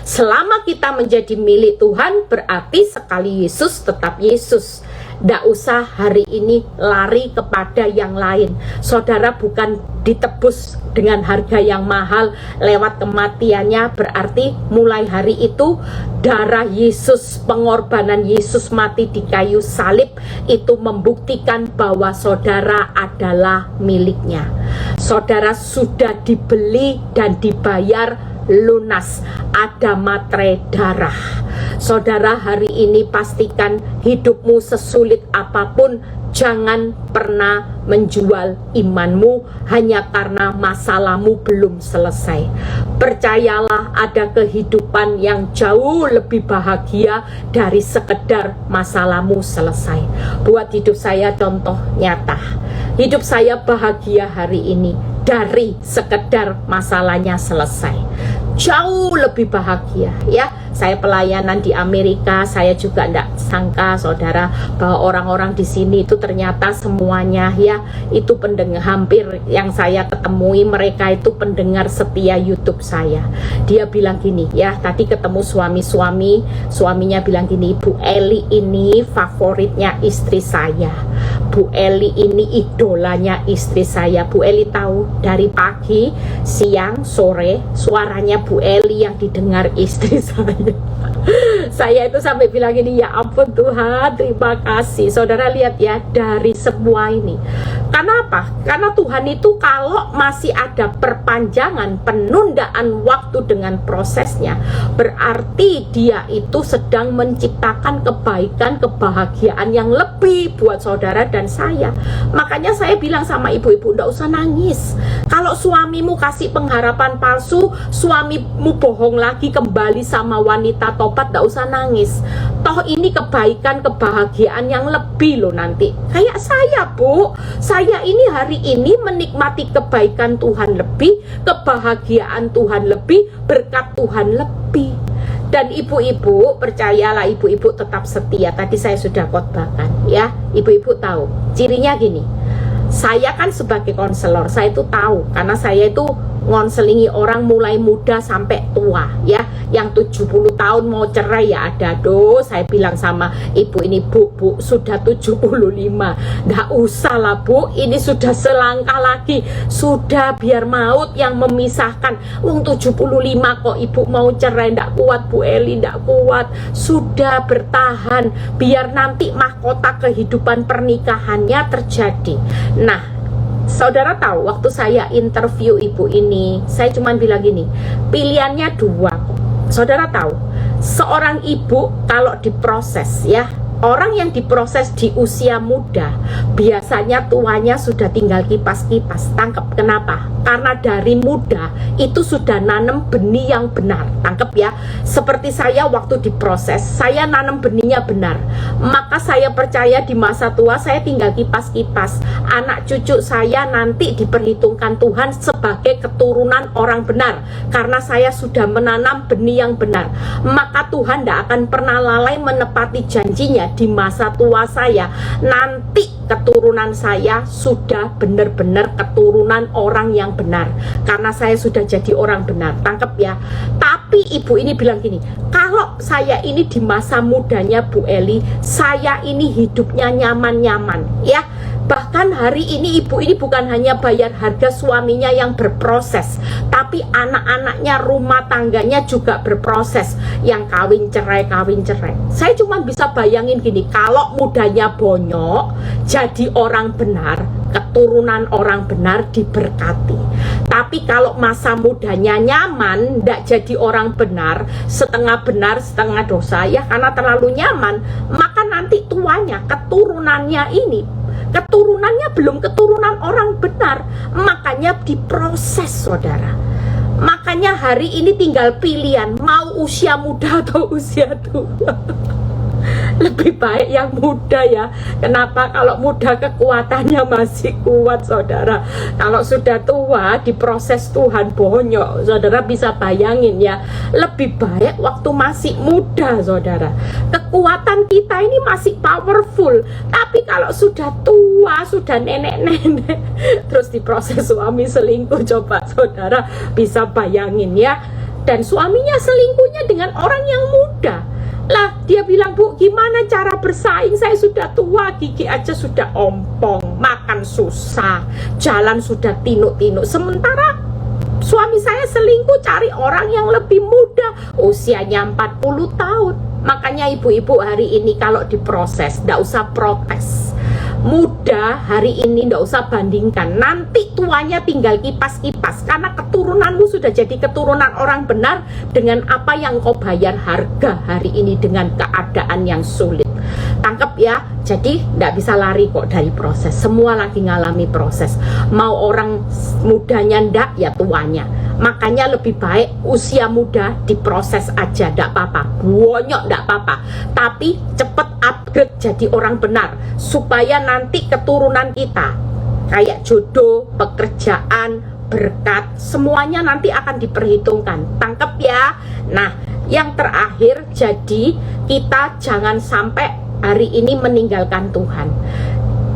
[SPEAKER 1] Selama kita menjadi milik Tuhan, berarti sekali Yesus tetap Yesus. Tidak usah hari ini lari kepada yang lain. Saudara bukan ditebus dengan harga yang mahal lewat kematiannya, berarti mulai hari itu darah Yesus, pengorbanan Yesus mati di kayu salib itu membuktikan bahwa saudara adalah miliknya. Saudara sudah dibeli dan dibayar lunas, ada materai darah. Saudara, hari ini pastikan hidupmu sesulit apapun, jangan pernah menjual imanmu hanya karena masalahmu belum selesai. Percayalah, ada kehidupan yang jauh lebih bahagia dari sekedar masalahmu selesai. Buat hidup saya contoh nyata. Hidup saya bahagia hari ini dari sekedar masalahnya selesai. Jauh lebih bahagia ya. Saya pelayanan di Amerika, saya juga tidak sangka saudara bahwa orang-orang di sini itu ternyata semuanya ya itu pendengar, hampir yang saya ketemui mereka itu pendengar setia YouTube saya. Dia bilang gini ya, tadi ketemu suaminya bilang gini, Bu Eli ini favoritnya istri saya, Bu Eli ini idolanya istri saya. Bu Eli tahu dari pagi, siang, sore suaranya Bu Eli yang didengar istri saya. Saya itu sampai bilang gini, ya ampun Tuhan, terima kasih. Saudara lihat ya, dari semua ini. Karena apa? Karena Tuhan itu kalau masih ada perpanjangan, penundaan waktu dengan prosesnya, berarti dia itu sedang menciptakan kebaikan, kebahagiaan yang lebih buat saudara dan saya. Makanya saya bilang sama ibu-ibu, nggak usah nangis. Kalau suamimu kasih pengharapan palsu, suamimu bohong lagi kembali sama wanita tobat, nggak usah nangis. Toh ini kebaikan, kebahagiaan yang lebih loh nanti. Kayak saya, Bu, saya ini hari ini menikmati kebaikan Tuhan lebih, kebahagiaan Tuhan lebih, berkat Tuhan lebih. Dan ibu-ibu, percayalah, ibu-ibu tetap setia. Tadi saya sudah khotbahkan ya. Ibu-ibu tahu cirinya gini. Saya kan sebagai konselor, saya itu tahu karena saya itu ngonselingi orang mulai muda sampai tua ya. Yang 70 tahun mau cerai ya ada. Saya bilang sama ibu ini, Bu sudah 75, nggak usah lah Bu, ini sudah selangkah lagi, sudah biar maut yang memisahkan. Wong 75 kok ibu mau cerai, nggak kuat Bu Eli, nggak kuat. Sudah bertahan biar nanti mahkota kehidupan pernikahannya terjadi. Nah, saudara tahu waktu saya interview ibu ini, saya cuma bilang gini, pilihannya dua. Saudara tahu, seorang ibu kalau diproses ya, orang yang diproses di usia muda biasanya tuanya sudah tinggal kipas-kipas. Tangkap kenapa? Karena dari muda itu sudah nanam benih yang benar. Tangkap ya. Seperti saya waktu diproses, saya nanam benihnya benar. Maka saya percaya di masa tua saya tinggal kipas-kipas. Anak cucu saya nanti diperhitungkan Tuhan sebagai keturunan orang benar. Karena saya sudah menanam benih yang benar. Maka Tuhan tidak akan pernah lalai menepati janjinya di masa tua saya. Nanti keturunan saya sudah benar-benar keturunan orang yang benar, karena saya sudah jadi orang benar. Tangkap ya. Tapi ibu ini bilang gini, kalau saya ini di masa mudanya Bu Eli, saya ini hidupnya nyaman-nyaman ya. Bahkan hari ini ibu ini bukan hanya bayar harga suaminya yang berproses, tapi anak-anaknya, rumah tangganya juga berproses. Yang kawin cerai. Saya cuma bisa bayangin gini, kalau mudanya bonyok jadi orang benar, keturunan orang benar diberkati. Tapi kalau masa mudanya nyaman, tidak jadi orang benar, setengah dosa ya, karena terlalu nyaman, maka nanti tuanya, keturunannya belum keturunan orang benar. Makanya diproses saudara. Makanya hari ini tinggal pilihan, mau usia muda atau usia tua. Lebih baik yang muda ya. Kenapa? Kalau muda kekuatannya masih kuat saudara. Kalau sudah tua diproses Tuhan bonyok. Saudara bisa bayangin ya. Lebih baik waktu masih muda saudara. Kekuatan kita ini masih powerful. Tapi kalau sudah tua, sudah nenek-nenek, terus diproses suami selingkuh, coba saudara bisa bayangin ya. Dan suaminya selingkuhnya dengan orang yang muda. Lah dia bilang, Bu gimana cara bersaing, saya sudah tua, gigi aja sudah ompong, makan susah, jalan sudah tinuk-tinuk. Sementara suami saya selingkuh cari orang yang lebih muda, usianya 40 tahun. Makanya ibu-ibu hari ini kalau diproses, nggak usah protes. muda hari ini ndak usah bandingkan, nanti tuanya tinggal kipas-kipas, karena keturunanmu sudah jadi keturunan orang benar dengan apa yang kau bayar harga hari ini dengan keadaan yang sulit. Tangkep ya, jadi nggak bisa lari kok dari proses, semua lagi ngalami proses, mau orang mudanya ndak ya tuanya. Makanya lebih baik usia muda diproses aja, ndak apa-apa, bonyok ndak apa-apa, tapi cepet upgrade jadi orang benar, supaya nanti keturunan kita kayak jodoh, pekerjaan, berkat, semuanya nanti akan diperhitungkan. Tangkep ya. Nah, yang terakhir, jadi kita jangan sampai hari ini meninggalkan Tuhan.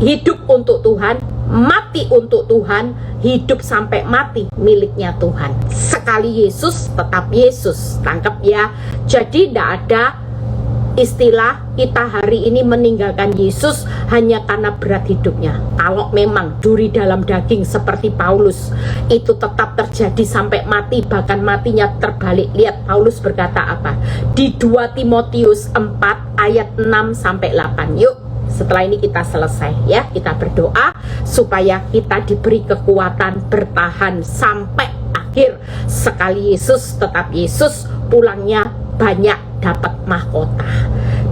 [SPEAKER 1] Hidup untuk Tuhan, mati untuk Tuhan, hidup sampai mati miliknya Tuhan. Sekali Yesus, tetap Yesus. Tangkep ya. Jadi tidak ada istilah kita hari ini meninggalkan Yesus hanya karena berat hidupnya. Kalau memang duri dalam daging seperti Paulus itu tetap terjadi sampai mati, bahkan matinya terbalik. Lihat Paulus berkata apa di 2 Timotius 4 ayat 6 sampai 8. Yuk, setelah ini kita selesai ya, kita berdoa supaya kita diberi kekuatan bertahan sampai akhir. Sekali Yesus, tetap Yesus, pulangnya banyak dapat mahkota.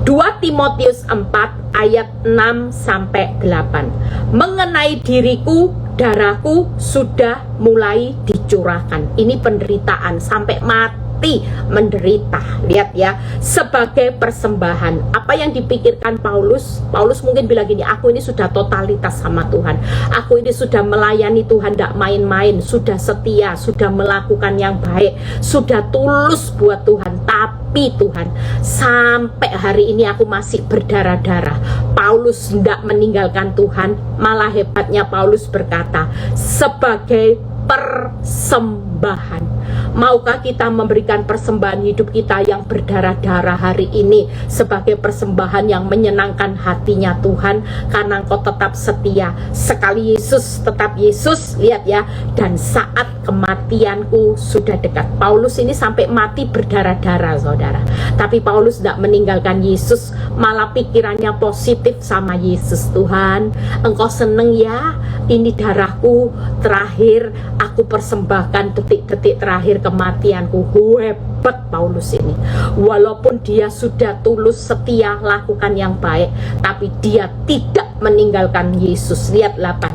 [SPEAKER 1] 2 Timotius 4 ayat 6 sampai 8. Mengenai diriku, darahku sudah mulai dicurahkan. Ini penderitaan sampai mati menderita. Lihat ya, sebagai persembahan. Apa yang dipikirkan Paulus? Paulus mungkin bilang gini, aku ini sudah totalitas sama Tuhan, aku ini sudah melayani Tuhan, tidak main-main, sudah setia, sudah melakukan yang baik, sudah tulus buat Tuhan. Tapi Tuhan, sampai hari ini aku masih berdarah-darah. Paulus tidak meninggalkan Tuhan, malah hebatnya Paulus berkata, sebagai persembahan. Maukah kita memberikan persembahan hidup kita yang berdarah-darah hari ini sebagai persembahan yang menyenangkan hatinya Tuhan, karena Engkau tetap setia. Sekali Yesus, tetap Yesus. Lihat ya, dan saat kematianku sudah dekat. Paulus ini sampai mati berdarah-darah, saudara. Tapi Paulus tidak meninggalkan Yesus, malah pikirannya positif sama Yesus. Tuhan, Engkau seneng ya, ini darahku terakhir, aku persembahkan detik-detik terakhir kematianku. Hebat Paulus ini. Walaupun dia sudah tulus setia lakukan yang baik, tapi dia tidak meninggalkan Yesus. Lihat 8.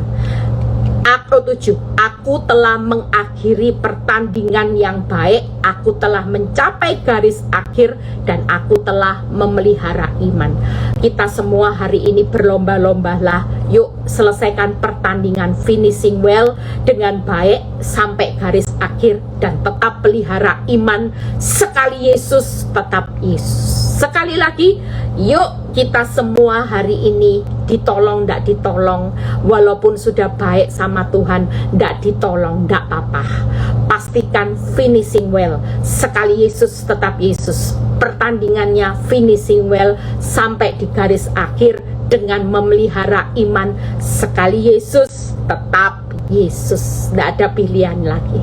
[SPEAKER 1] Aku 7. Aku telah mengakhiri pertandingan yang baik, aku telah mencapai garis akhir, dan aku telah memelihara iman. Kita semua hari ini berlomba-lombalah. Yuk selesaikan pertandingan, finishing well dengan baik sampai garis akhir, dan tetap pelihara iman. Sekali Yesus, tetap Yesus. Sekali lagi, yuk kita semua hari ini ditolong, ndak ditolong, walaupun sudah baik sama Tuhan, ndak ditolong, ndak apa-apa. Pastikan finishing well. Sekali Yesus, tetap Yesus. Pertandingannya finishing well sampai di garis akhir dengan memelihara iman. Sekali Yesus, tetap Yesus. Ndak ada pilihan lagi.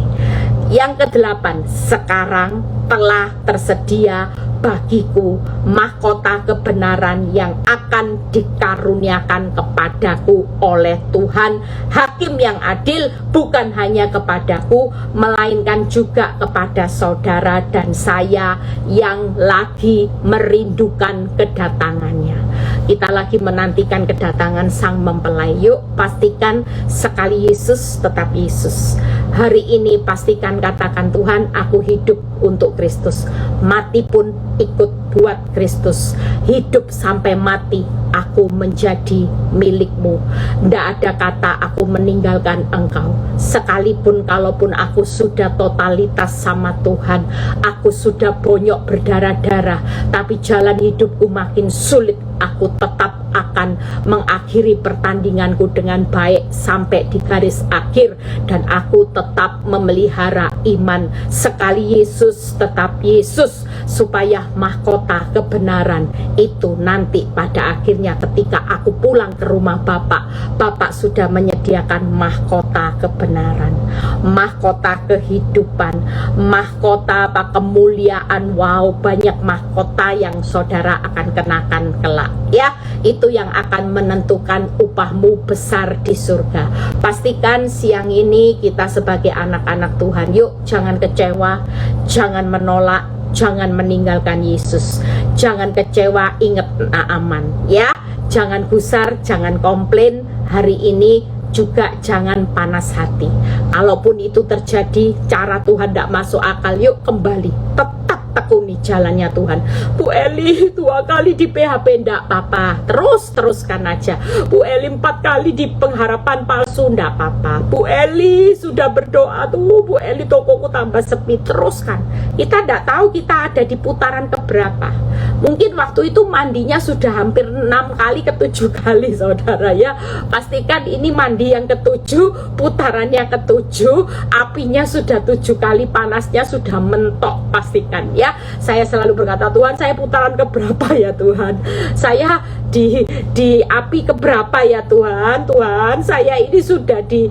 [SPEAKER 1] Yang ke-8, sekarang telah tersedia bagiku mahkota kebenaran yang akan dikaruniakan kepadaku oleh Tuhan, hakim yang adil, bukan hanya kepadaku, melainkan juga kepada saudara dan saya yang lagi merindukan kedatangannya. Kita lagi menantikan kedatangan Sang Mempelai. Yuk pastikan sekali Yesus, tetap Yesus. Hari ini pastikan katakan, Tuhan, aku hidup untuk Kristus, mati pun ikut buat Kristus, hidup sampai mati aku menjadi milikmu. Tidak ada kata aku meninggalkan engkau. Sekalipun kalaupun aku sudah totalitas sama Tuhan, aku sudah bonyok berdarah-darah, tapi jalan hidupku makin sulit, aku tetap akan mengakhiri pertandinganku dengan baik sampai di garis akhir, dan aku tetap memelihara iman. Sekali Yesus, tetap Yesus, supaya mahkota kebenaran itu nanti pada akhirnya ketika aku pulang ke rumah Bapak, Bapak sudah menyediakan disediakan mahkota kebenaran, mahkota kehidupan, mahkota kemuliaan. Wow, banyak mahkota yang saudara akan kenakan kelak ya. Itu yang akan menentukan upahmu besar di surga. Pastikan siang ini kita sebagai anak-anak Tuhan, yuk jangan kecewa, jangan menolak, jangan meninggalkan Yesus, jangan kecewa, ingat Naaman ya. Jangan gusar, jangan komplain. Hari ini juga jangan panas hati. Kalaupun itu terjadi, cara Tuhan tidak masuk akal, yuk kembali, tetap tekuni jalannya Tuhan. Bu Eli 2 kali di PHP ndak apa-apa, teruskan aja. Bu Eli 4 kali di pengharapan palsu ndak apa-apa. Bu Eli sudah berdoa tuh, Bu Eli tokoku tambah sepi, teruskan. Kita ndak tahu kita ada di putaran keberapa. Mungkin waktu itu mandinya sudah hampir 6 kali ke 7 kali saudara ya. Pastikan ini mandi yang ke-7, putarannya ke-7, apinya sudah 7 kali, panasnya sudah mentok. Pastikan ya. Saya selalu berkata, Tuhan, saya putaran keberapa ya Tuhan? Saya di api keberapa ya Tuhan? Tuhan, saya ini sudah di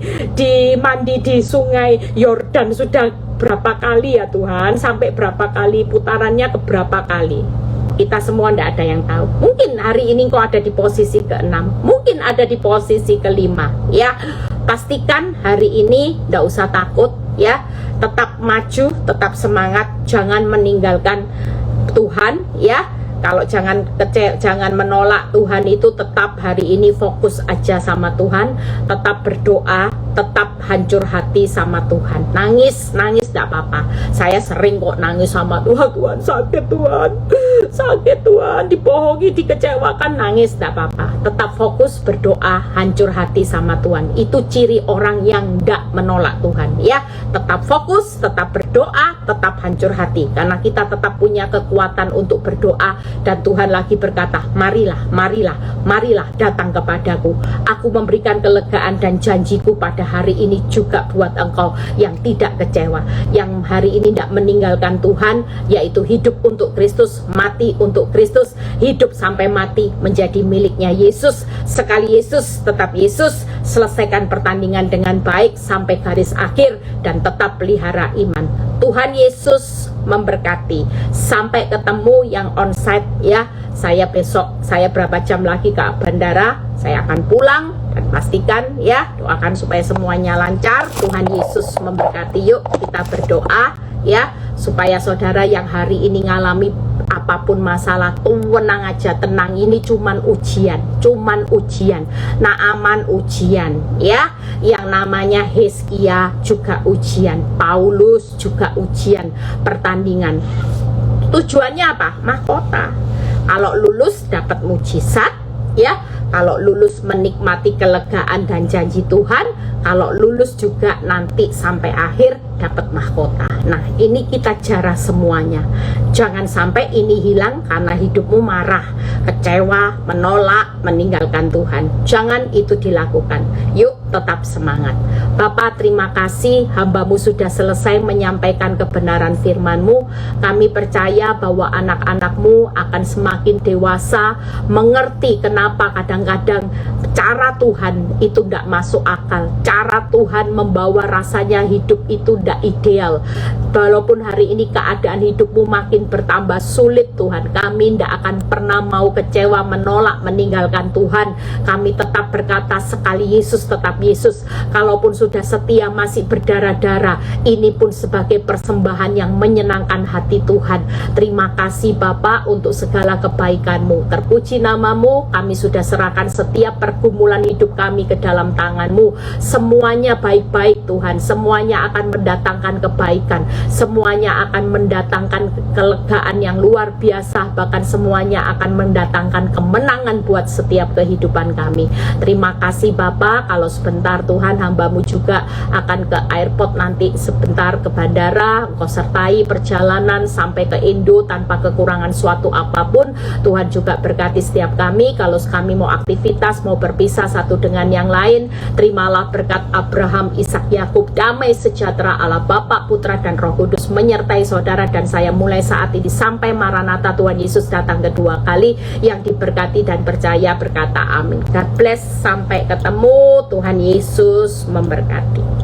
[SPEAKER 1] mandi di sungai Yordan sudah berapa kali ya Tuhan? Sampai berapa kali, putarannya keberapa kali? Kita semua tidak ada yang tahu. Mungkin hari ini kau ada di posisi ke-6, mungkin ada di posisi ke-5 ya. Pastikan hari ini tidak usah takut ya. Tetap maju, tetap semangat, jangan meninggalkan Tuhan ya. Kalau jangan menolak Tuhan, itu tetap hari ini fokus aja sama Tuhan, tetap berdoa, tetap hancur hati sama Tuhan. Nangis tidak apa-apa. Saya sering kok nangis sama Tuhan. Tuhan sakit Tuhan, dibohongi, dikecewakan, nangis tidak apa-apa. Tetap fokus berdoa, hancur hati sama Tuhan. Itu ciri orang yang tidak menolak Tuhan ya. Tetap fokus, tetap berdoa, tetap hancur hati, karena kita tetap punya kekuatan untuk berdoa. Dan Tuhan lagi berkata, marilah datang kepadaku. Aku memberikan kelegaan dan janjiku pada hari ini juga buat engkau yang tidak kecewa, yang hari ini tidak meninggalkan Tuhan, yaitu hidup untuk Kristus, mati untuk Kristus, hidup sampai mati menjadi miliknya Yesus. Sekali Yesus, tetap Yesus. Selesaikan pertandingan dengan baik sampai garis akhir dan tetap pelihara iman. Tuhan Yesus memberkati. Sampai ketemu yang onsite ya. Saya besok, saya berapa jam lagi ke bandara, saya akan pulang. Dan pastikan ya, doakan supaya semuanya lancar. Tuhan Yesus memberkati. Yuk kita berdoa ya, supaya saudara yang hari ini ngalami apapun masalah, tenang aja, tenang. Ini cuman ujian. Naaman ujian ya. Yang namanya Hizkia juga ujian, Paulus juga ujian, pertandingan. Tujuannya apa? Mahkota. Kalau lulus dapat mujizat ya. Kalau lulus menikmati kelegaan dan janji Tuhan. Kalau lulus juga nanti sampai akhir dapat mahkota. Nah, ini kita jarah semuanya. Jangan sampai ini hilang karena hidupmu marah, kecewa, menolak, meninggalkan Tuhan. Jangan itu dilakukan. Yuk tetap semangat. Bapa, terima kasih hamba-Mu sudah selesai menyampaikan kebenaran firman-Mu. Kami percaya bahwa anak-anak-Mu akan semakin dewasa, mengerti kenapa kadang-kadang cara Tuhan itu tidak masuk akal. Cara Tuhan membawa rasanya hidup itu tidak ideal. Walaupun hari ini keadaan hidupmu makin bertambah sulit Tuhan, kami tidak akan pernah mau kecewa, menolak, meninggalkan Tuhan. Kami tetap berkata sekali Yesus tetap Yesus. Kalaupun sudah setia masih berdarah-darah, ini pun sebagai persembahan yang menyenangkan hati Tuhan. Terima kasih Bapa untuk segala kebaikan-Mu. Terpuji nama-Mu. Kami sudah serahkan setiap pergumulan hidup kami ke dalam tangan-Mu. Semuanya baik-baik Tuhan. Semuanya akan mendatangkan kebaikan. Semuanya akan mendatangkan kelegaan yang luar biasa. Bahkan semuanya akan mendatangkan kemenangan buat setiap kehidupan kami. Terima kasih Bapa. Kalau sebentar Tuhan, hamba-Mu juga akan ke airport nanti, sebentar ke bandara. Engkau sertai perjalanan sampai ke Indo tanpa kekurangan suatu apapun. Tuhan juga berkati setiap kami. Kalau kami mau aktivitas, mau berpisah satu dengan yang lain, terimalah berkat Abraham, Ishak, Yakub. Damai sejahtera Allah Bapa, Putra dan Roh Kudus menyertai saudara dan saya mulai saat ini sampai Maranatha Tuhan Yesus datang kedua kali. Yang diberkati dan percaya berkata amin. God bless, sampai ketemu. Tuhan Yesus memberkati.